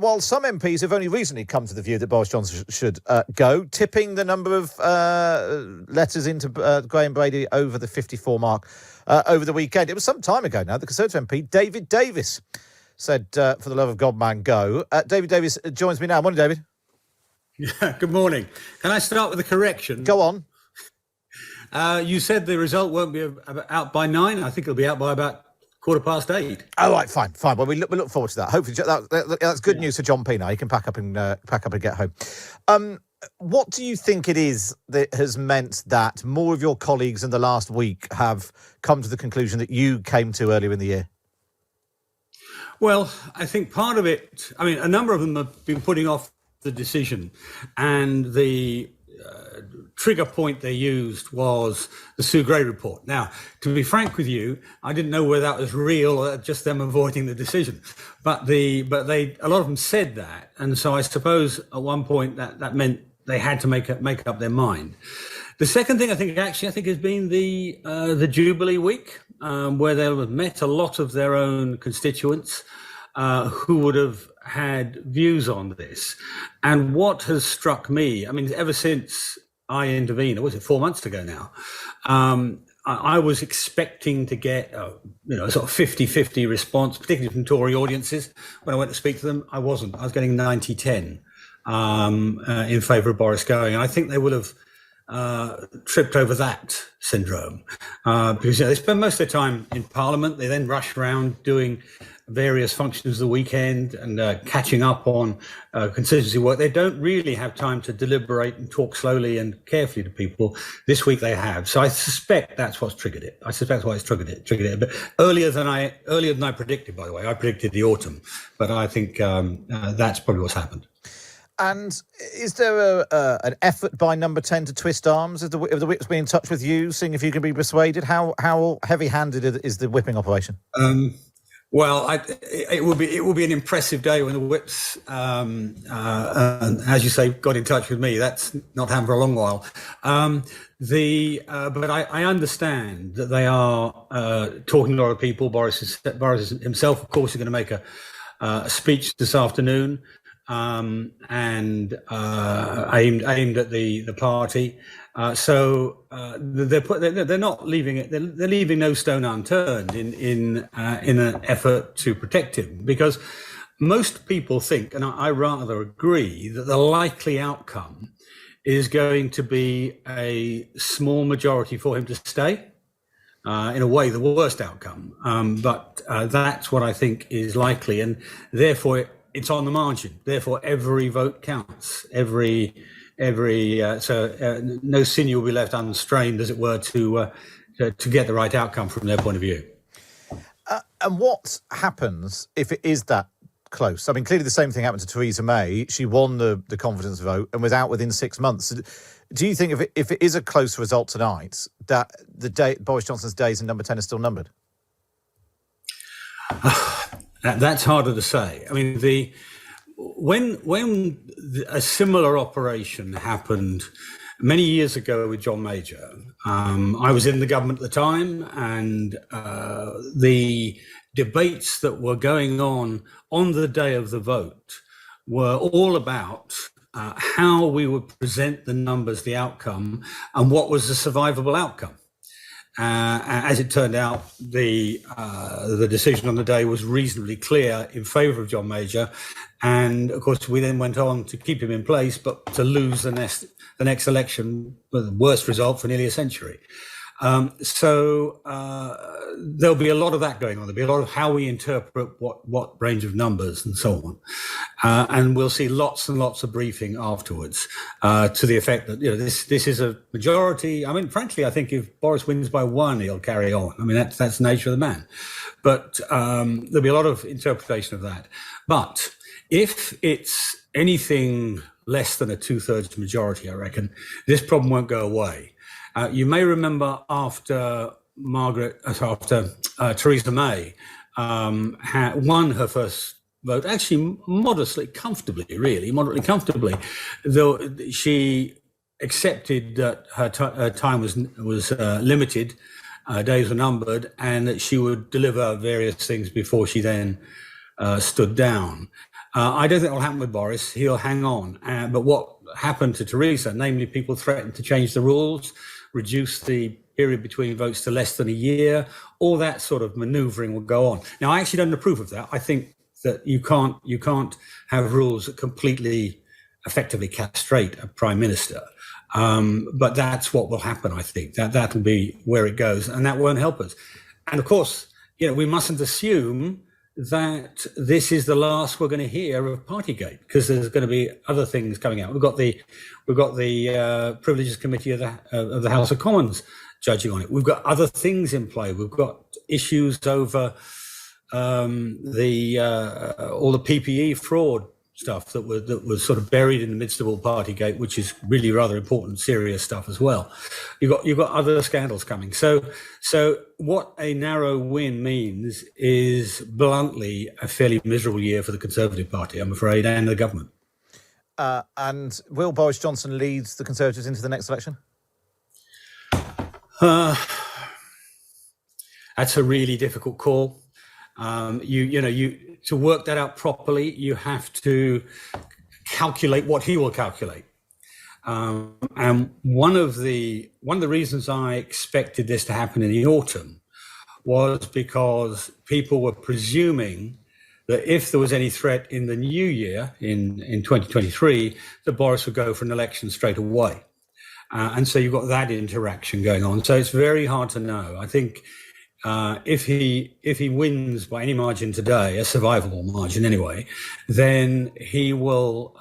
while some MPs have only recently come to the view that Boris Johnson should go, tipping the number of letters into Graham Brady over the 54 mark over the weekend. It was some time ago now. The Conservative MP, David Davis, said, for the love of God, man, go. David Davis joins me now. Morning, David. Yeah, good morning. Can I start with a correction? Go on. You said the result won't be out by 9. I think it'll be out by about 8:15. Oh, right, fine. Well, we look forward to that. Hopefully, that's good news for John Pena. He can pack up and get home. What do you think it is that has meant that more of your colleagues in the last week have come to the conclusion that you came to earlier in the year? Well, I think part of it, a number of them have been putting off the decision, and the trigger point they used was the Sue Gray report. Now, to be frank with you, I didn't know whether that was real or just them avoiding the decision. But a lot of them said that, and so I suppose at one point that meant they had to make up their mind. The second thing I think has been the Jubilee week, where they have met a lot of their own constituents who would have had views on this. And what has struck me, ever since I intervened, or was it 4 months ago now, I was expecting to get a sort of 50-50 response, particularly from Tory audiences. When I went to speak to them, I wasn't. I was getting 90-10 in favour of Boris going. And I think they would have tripped over that syndrome because they spend most of their time in Parliament. They then rush around doing various functions of the weekend and catching up on constituency work. They don't really have time to deliberate and talk slowly and carefully to people. This week they have. So I suspect that's what's triggered it. I suspect that's why it's triggered it. But earlier than I predicted, by the way. I predicted the autumn, but I think that's probably what's happened. And is there an effort by Number 10 to twist arms? Have the whips been in touch with you, seeing if you can be persuaded? How heavy-handed is the whipping operation? Well, it will be an impressive day when the whips, as you say, got in touch with me. That's not happened for a long while. But I understand that they are talking to a lot of people. Boris himself, of course, is going to make a speech this afternoon, and aimed at the party. So they're not leaving it. They're leaving no stone unturned in an effort to protect him, because most people think, and I rather agree, that the likely outcome is going to be a small majority for him to stay. In a way, the worst outcome. But that's what I think is likely, and therefore it's on the margin. Therefore, every vote counts. So no sinew will be left unstrained, as it were, to get the right outcome from their point of view. And what happens if it is that close? Clearly the same thing happened to Theresa May. She won the confidence vote and was out within 6 months. Do you think if it is a close result tonight, that Boris Johnson's days in Number 10 are still numbered? That's harder to say. When a similar operation happened many years ago with John Major, I was in the government at the time, and the debates that were going on the day of the vote were all about how we would present the numbers, the outcome, and what was the survivable outcome. As it turned out, the decision on the day was reasonably clear in favour of John Major, and of course we then went on to keep him in place, but to lose the next election with the worst result for nearly a century. So there'll be a lot of that going on. There'll be a lot of how we interpret what range of numbers and so on. And we'll see lots and lots of briefing afterwards to the effect that, this is a majority. Frankly, I think if Boris wins by 1, he'll carry on. That's the nature of the man. But there'll be a lot of interpretation of that. But if it's anything less than a 2/3 majority, I reckon, this problem won't go away. You may remember after Theresa May won her first vote, actually moderately comfortably, though she accepted that her time was limited, days were numbered, and that she would deliver various things before she then stood down. I don't think it'll happen with Boris. He'll hang on. But what happened to Theresa, namely people threatened to change the rules, reduce the period between votes to less than a year, all that sort of manoeuvring will go on. Now, I actually don't approve of that. I think that you can't have rules that completely effectively castrate a prime minister. But that's what will happen, I think. That'll be where it goes, and that won't help us. And of course, we mustn't assume that this is the last we're going to hear of Partygate, because there's going to be other things coming out. We've got the Privileges Committee of the House of Commons judging on it. We've got other things in play. We've got issues over all the PPE fraud stuff that was sort of buried in the midst of all Partygate, which is really rather important, serious stuff as well. You've got other scandals coming. So what a narrow win means is bluntly a fairly miserable year for the Conservative Party, I'm afraid, and the government. And will Boris Johnson lead the Conservatives into the next election? That's a really difficult call. To work that out properly, you have to calculate what he will calculate. And one of the reasons I expected this to happen in the autumn was because people were presuming that if there was any threat in the new year, in 2023, that Boris would go for an election straight away. And so you've got that interaction going on. So it's very hard to know. I think if he wins by any margin today, a survivable margin anyway, then he will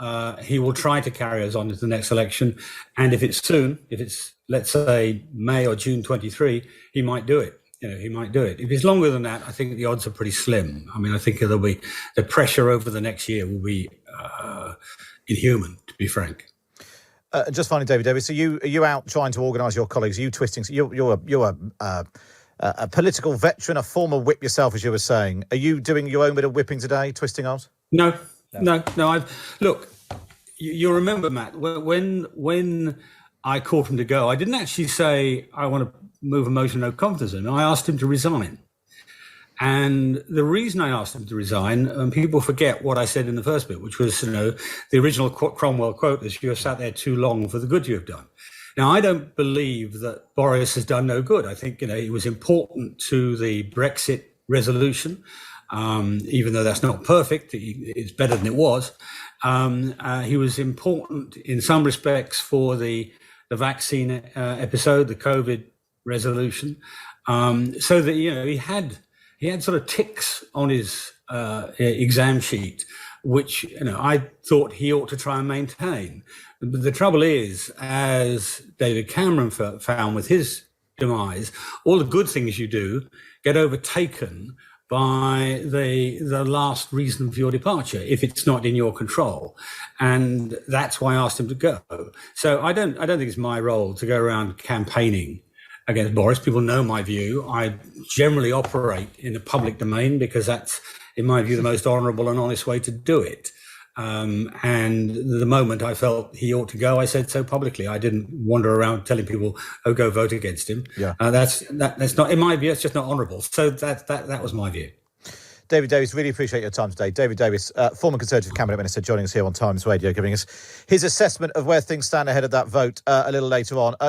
try to carry us on to the next election. And if it's soon, if it's, let's say, May or June 23, he might do it. He might do it. If it's longer than that, I think the odds are pretty slim. I mean, I think there'll be the pressure over the next year will be inhuman, to be frank. Just finally, David Davis, are you out trying to organise your colleagues? Are you twisting? You're a political veteran, a former whip yourself, as you were saying. Are you doing your own bit of whipping today, twisting arms? No. Look, you'll remember, Matt, when I called him to go, I didn't actually say I want to move a motion of no confidence in him. I asked him to resign. And the reason I asked him to resign, and people forget what I said in the first bit, which was, the original Cromwell quote is, "You have sat there too long for the good you have done." Now, I don't believe that Boris has done no good. I think, it was important to the Brexit resolution, even though that's not perfect. It's better than it was. He was important in some respects for the vaccine episode, the COVID resolution, so that, he had sort of ticks on his exam sheet, which, I thought he ought to try and maintain. But the trouble is, as David Cameron found with his demise, all the good things you do get overtaken by the last reason for your departure, if it's not in your control. And that's why I asked him to go. So I don't think it's my role to go around campaigning against Boris. People know my view. I generally operate in the public domain because that's, in my view, the most honourable and honest way to do it. And the moment I felt he ought to go, I said so publicly. I didn't wander around telling people, "Oh, go vote against him." Yeah. That's not, in my view, it's just not honourable. So that was my view. David Davis, really appreciate your time today. David Davis, former Conservative Cabinet Minister, joining us here on Times Radio, giving us his assessment of where things stand ahead of that vote a little later on.